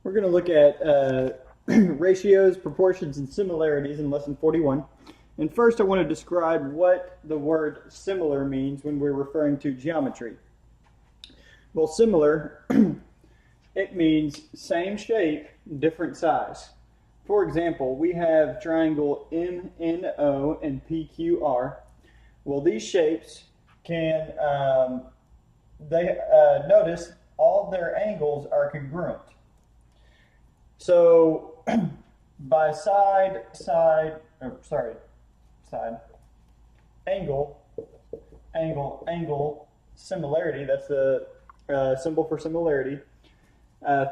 We're going to look at ratios, proportions, and similarities in lesson 41. And first I want to describe what the word similar means when we're referring to geometry. Well, similar, it means same shape, different size. For example, we have triangle MNO and PQR. Well, these shapes can, notice all their angles are congruent. So by angle, similarity, that's the symbol for similarity,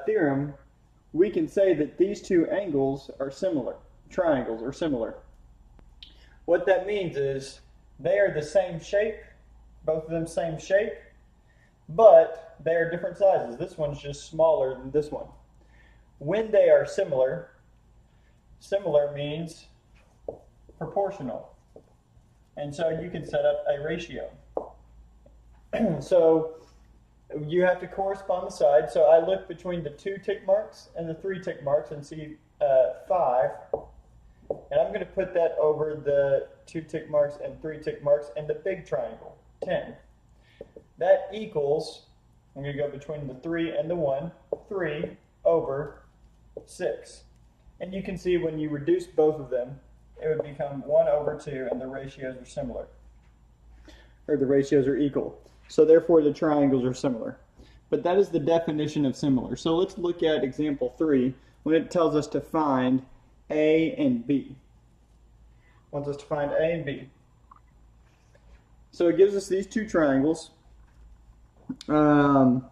theorem, we can say that these two angles are similar, triangles are similar. What that means is they are the same shape, both of them same shape, but they are different sizes. This one's just smaller than this one. When they are similar, similar means proportional. And so you can set up a ratio. So you have to correspond the sides. So I look between the 2 tick marks and the 3 tick marks and see 5. And I'm going to put that over the 2 tick marks and 3 tick marks and the big triangle, 10. That equals, I'm going to go between the 3 and the 1, 3 over 6. And you can see when you reduce both of them, it would become 1 over 2, and the ratios are similar. Or the ratios are equal. So therefore the triangles are similar. But that is the definition of similar. So let's look at example 3 when it tells us to find A and B. It wants us to find A and B. So it gives us these two triangles. And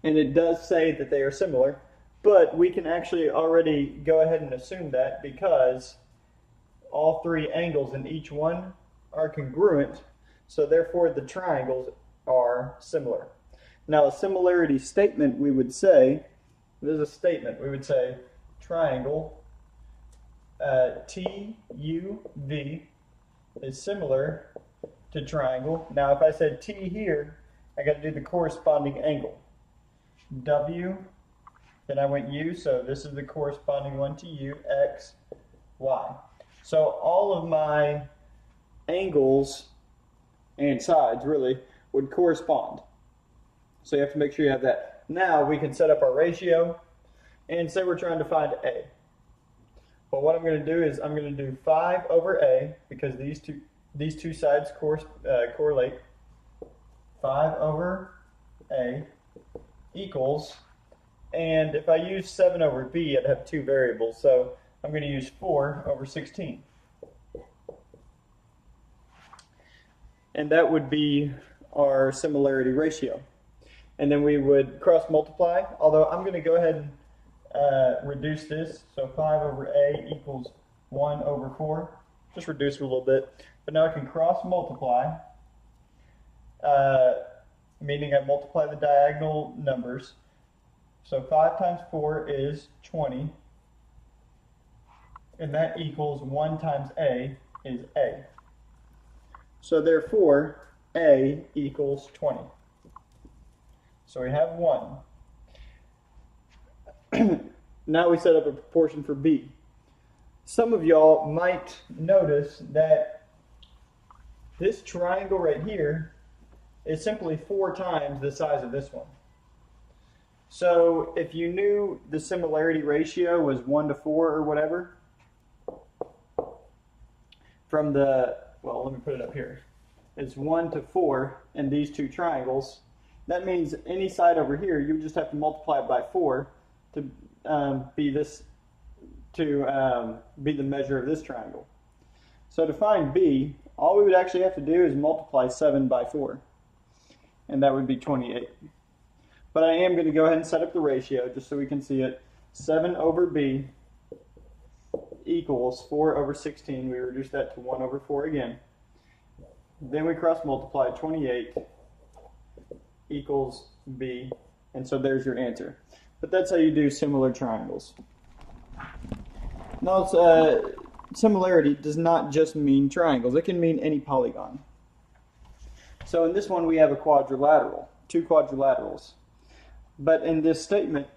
it does say that they are similar. But we can actually already go ahead and assume that because all 3 angles in each one are congruent, so therefore the triangles are similar. Now a similarity statement we would say, this is a statement, we would say triangle TUV is similar to triangle. Now if I said T here, I got to do the corresponding angle. W, then I went U, so this is the corresponding one to U, X, Y. So all of my angles and sides really would correspond. So you have to make sure you have that. Now we can set up our ratio and say we're trying to find A. Well, what I'm going to do is I'm going to do 5 over A because these two sides correlate. 5 over A equals, and if I use 7 over B, I'd have 2 variables, so I'm going to use 4 over 16. And that would be our similarity ratio. And then we would cross multiply, although I'm going to go ahead and reduce this. So 5 over A equals 1 over 4. Just reduce it a little bit. But now I can cross multiply, meaning I multiply the diagonal numbers. So 5 times 4 is 20. And that equals 1 times A is A. So therefore, A equals 20. So we have 1. Now we set up a proportion for B. Some of y'all might notice that this triangle right here is simply 4 times the size of this one. So if you knew the similarity ratio was 1 to 4 or whatever, from the, well, let me put it up here. It's 1 to 4 in these two triangles. That means any side over here, you just have to multiply it by 4 to be the measure of this triangle. So to find B, all we would actually have to do is multiply 7 by 4, and that would be 28. But I am going to go ahead and set up the ratio just so we can see it. 7 over B equals 4 over 16. We reduce that to 1 over 4 again. Then we cross multiply. 28 equals B, and so there's your answer. But that's how you do similar triangles. Now, similarity does not just mean triangles. It can mean any polygon. So in this one we have a quadrilateral, 2 quadrilaterals. But in this statement,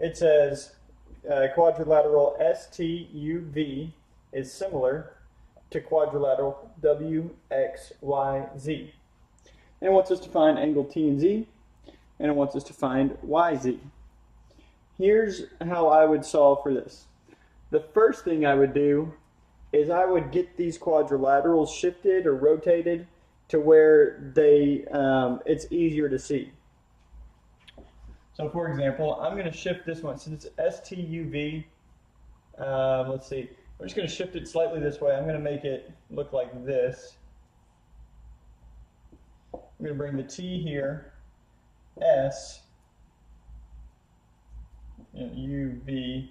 it says quadrilateral STUV is similar to quadrilateral WXYZ. And it wants us to find angle T and Z, and it wants us to find YZ. Here's how I would solve for this. The first thing I would do is I would get these quadrilaterals shifted or rotated to where they it's easier to see. So for example, I'm going to shift this one since it's STUV. Let's see. I'm just going to shift it slightly this way. I'm going to make it look like this. I'm going to bring the T here, S, UV.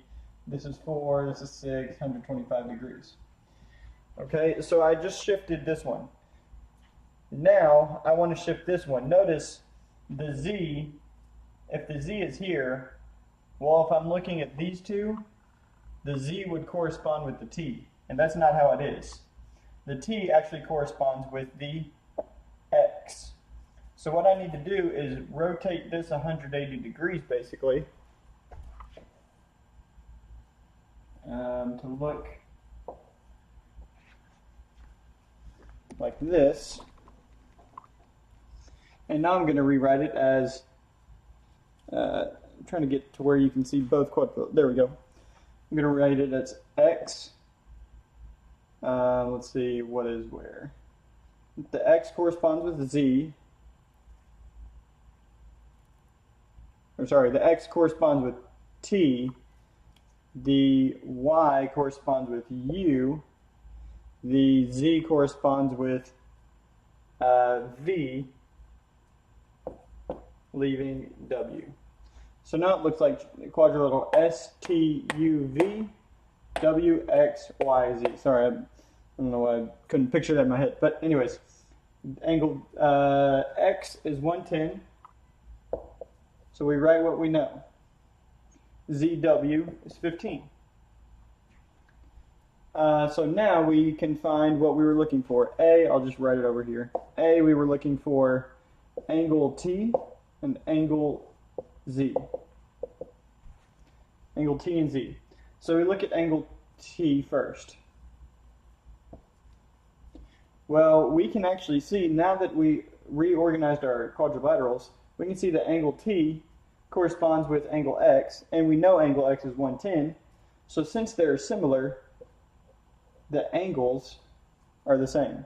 This is 4, this is 6, 125 degrees. Okay, so I just shifted this one. Now I want to shift this one. Notice the Z, if the Z is here, well, if I'm looking at these two, the Z would correspond with the T, and that's not how it is. The T actually corresponds with the X. So what I need to do is rotate this 180 degrees basically to look like this. And now I'm going to rewrite it as, I'm trying to get to where you can see both quadrilaterals. There we go. I'm going to write it as X. Let's see, what is where? The X corresponds with Z. Or sorry, the X corresponds with T. The Y corresponds with U. The Z corresponds with V, leaving W. So now it looks like quadrilateral STUV WXYZ. Sorry, I don't know why I couldn't picture that in my head. But anyways, angle X is 110. So we write what we know. ZW is 15. So now we can find what we were looking for. A, I'll just write it over here. A, we were looking for angle T and angle Z. Angle T and Z. So we look at angle T first. Well, we can actually see, now that we reorganized our quadrilaterals, we can see that angle T corresponds with angle X, and we know angle X is 110. So since they're similar, the angles are the same.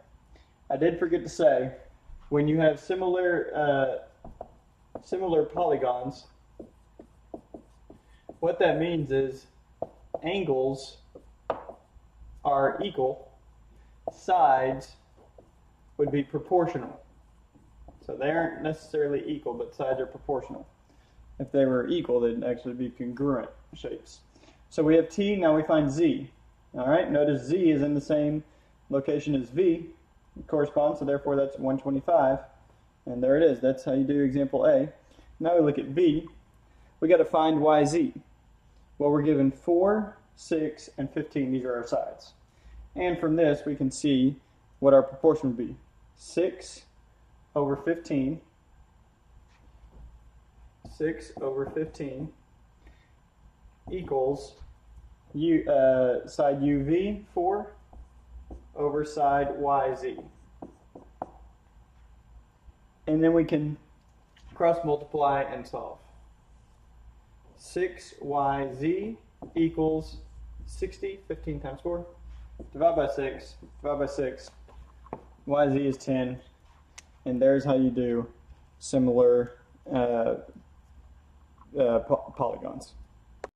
I did forget to say, when you have similar polygons, what that means is angles are equal, sides would be proportional. So they aren't necessarily equal, but sides are proportional. If they were equal, they'd actually be congruent shapes. So we have T, now we find Z. All right, notice Z is in the same location as V, it corresponds, so therefore that's 125. And there it is, that's how you do example A. Now we look at B. We got to find YZ. Well, we're given 4, 6, and 15. These are our sides. And from this, we can see what our proportion would be. 6 over 15. 6 over 15 equals side UV, 4, over side YZ. And then we can cross multiply and solve. 6YZ equals 60, 15 times 4, divide by 6, YZ is 10, and there's how you do similar polygons.